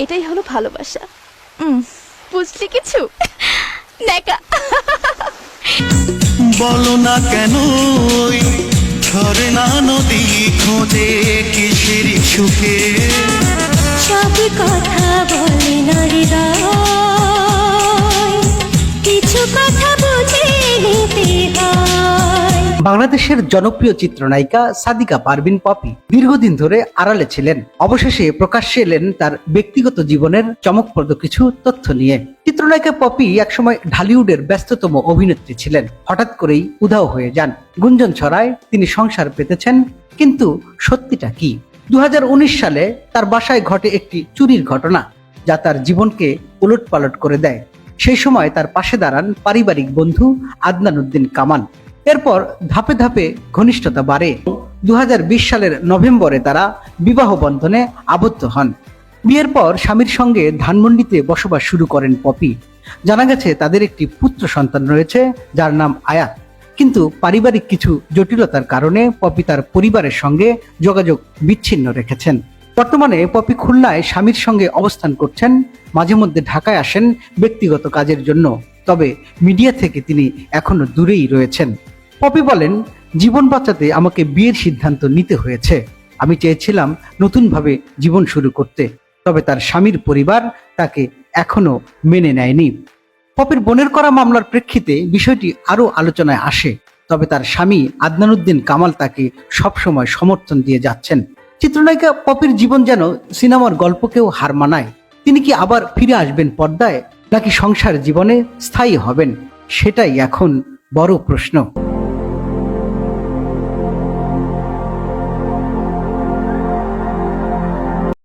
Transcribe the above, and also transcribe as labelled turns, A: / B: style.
A: এটাই হলো ভালোবাসা। বুঝলি কিছু? দেখা
B: বলো না কেন ওই ঝরনা নদী খোঁজে কিসের সুখে,
C: সব কথা বলে না হৃদয়, কিছু কথা বুঝে নিতে হয়।
D: বাংলাদেশের জনপ্রিয় চিত্রনায়িকা সাদিকা পারভিন পপি দীর্ঘদিন ধরে আড়ালে ছিলেন। অবশেষে প্রকাশ্যে এলেন তার ব্যক্তিগত জীবনের চমকপ্রদ কিছু তথ্য নিয়ে। চিত্রনায়িকা পপি একসময় ঢালিউডের ব্যস্ততম অভিনেত্রী ছিলেন। হঠাৎ করেই উধাও হয়ে যান। গুঞ্জন ছড়ায় তিনি সংসার পেতেছেন, কিন্তু সত্যিটা কি? 2019 সালে তার বাসায় ঘটে একটি চুরির ঘটনা, যা তার জীবনকে উলটপালট করে দেয়। সেই সময় তার পাশে দাঁড়ান পারিবারিক বন্ধু আদনান উদ্দিন কামাল। এরপর ধাপে ধাপে ঘনিষ্ঠতা বাড়ে। 2020 সালের নভেম্বরে তারা বিবাহ বন্ধনে আবদ্ধ হন। বিয়ের পর স্বামীর সঙ্গে ধানমন্ডিতে বসবাস শুরু করেন পপি। জানা গেছে তাদের একটি পুত্র সন্তান রয়েছে, যার নাম আয়াত। কিন্তু পারিবারিক কিছু জটিলতার কারণে পপি তার পরিবারের সঙ্গে যোগাযোগ বিচ্ছিন্ন রেখেছেন। বর্তমানে পপি খুলনায় স্বামীর সঙ্গে অবস্থান করছেন। মাঝে মধ্যে ঢাকায় আসেন ব্যক্তিগত কাজের জন্য, তবে মিডিয়া থেকে তিনি এখনো দূরেই রয়েছেন। পপি বলেন, জীবন বাঁচাতে আমাকে বিয়ের সিদ্ধান্ত নিতে হয়েছে। আমি চেয়েছিলাম নতুনভাবে জীবন শুরু করতে, তবে তার স্বামীর পরিবার তাকে এখনো মেনে নেয়নি। পপির বোনের করা মামলার প্রেক্ষিতে বিষয়টি আরো আলোচনায় আসে, তবে তার স্বামী আদনান উদ্দিন কামাল তাকে সবসময় সমর্থন দিয়ে যাচ্ছেন। চিত্রনায়িকা পপির জীবন যেন সিনেমার গল্পকেও হার মানায়। তিনি কি আবার ফিরে আসবেন পর্দায়, নাকি সংসার জীবনে স্থায়ী হবেন? সেটাই এখন বড় প্রশ্ন।